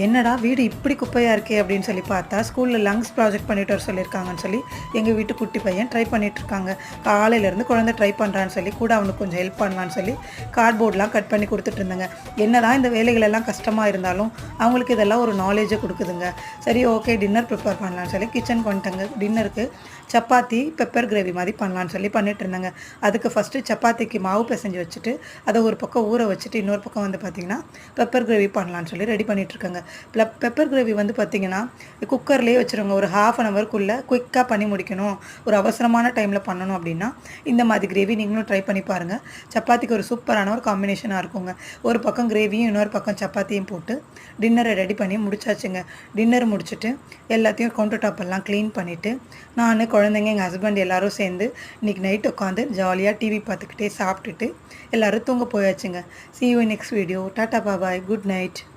என்னடா வீடு இப்படி குப்பையாக இருக்கே அப்படின்னு சொல்லி பார்த்தா ஸ்கூலில் லங்ஸ் ப்ராஜெக்ட் பண்ணிட்டு வர சொல்லியிருக்காங்கன்னு சொல்லி எங்கள் வீட்டு குட்டி பையன் ட்ரை பண்ணிகிட்ருக்காங்க. காலையிலேருந்து குழந்தை ட்ரை பண்ணுறான்னு சொல்லி கூட அவனுக்கு கொஞ்சம் ஹெல்ப் பண்ணலான்னு சொல்லி கார்ட்போர்ட்லாம் கட் பண்ணி கொடுத்துட்டு இருந்தாங்க. என்னதான் இந்த வேலைகள் எல்லாம் கஷ்டமாக இருந்தாலும் அவங்களுக்கு இதெல்லாம் ஒரு நாலேஜை கொடுக்குதுங்க. சரி, ஓகே, டின்னர் ப்ரிப்பேர் பண்ணலான்னு சொல்லி கிச்சன் கொண்டுட்டாங்க. டின்னருக்கு சப்பாத்தி பெப்பர் கிரேவி மாதிரி பண்ணலான்னு சொல்லி பண்ணிட்டு இருந்தாங்க. அதுக்கு ஃபஸ்ட்டு சப்பாத்திக்கு மாவு பிசைஞ்சு வச்சுட்டு அதை ஒரு பக்கம் ஊற வச்சுட்டு இன்னொரு பக்கம் வந்து பார்த்திங்கன்னா பெப்பர் கிரேவி பண்ணலான்னு சொல்லி ரெடி பண்ணிகிட்ருக்காங்க. பெப்பர் கிரேவி வந்து பார்த்திங்கன்னா குக்கர்லேயே வச்சுருங்க. ஒரு ½ ஹவருக்குள்ளே குயிக்காக பண்ணி முடிக்கணும், ஒரு அவசரமான டைமில் பண்ணணும் அப்படின்னா இந்த மாதிரி கிரேவி நீங்களும் ட்ரை பண்ணி பாருங்கள். சப்பாத்திக்கு ஒரு சூப்பரான ஒரு காம்பினேஷனாக இருக்குங்க. ஒரு பக்கம் கிரேவியும் இன்னொரு பக்கம் சப்பாத்தியும் போட்டு டின்னரை ரெடி பண்ணி முடிச்சாச்சுங்க. டின்னர் முடிச்சுட்டு எல்லாத்தையும் கவுண்டர் டாப்பெல்லாம் க்ளீன் பண்ணிவிட்டு நான், குழந்தைங்க, எங்கள் ஹஸ்பண்ட் எல்லோரும் சேர்ந்து இன்றைக்கி நைட் உட்காந்து ஜாலியாக டிவி பார்த்துக்கிட்டே சாப்பிட்டுட்டு எல்லோரும் தூங்க போயாச்சுங்க. See you in next video. Tata, bye bye, good night.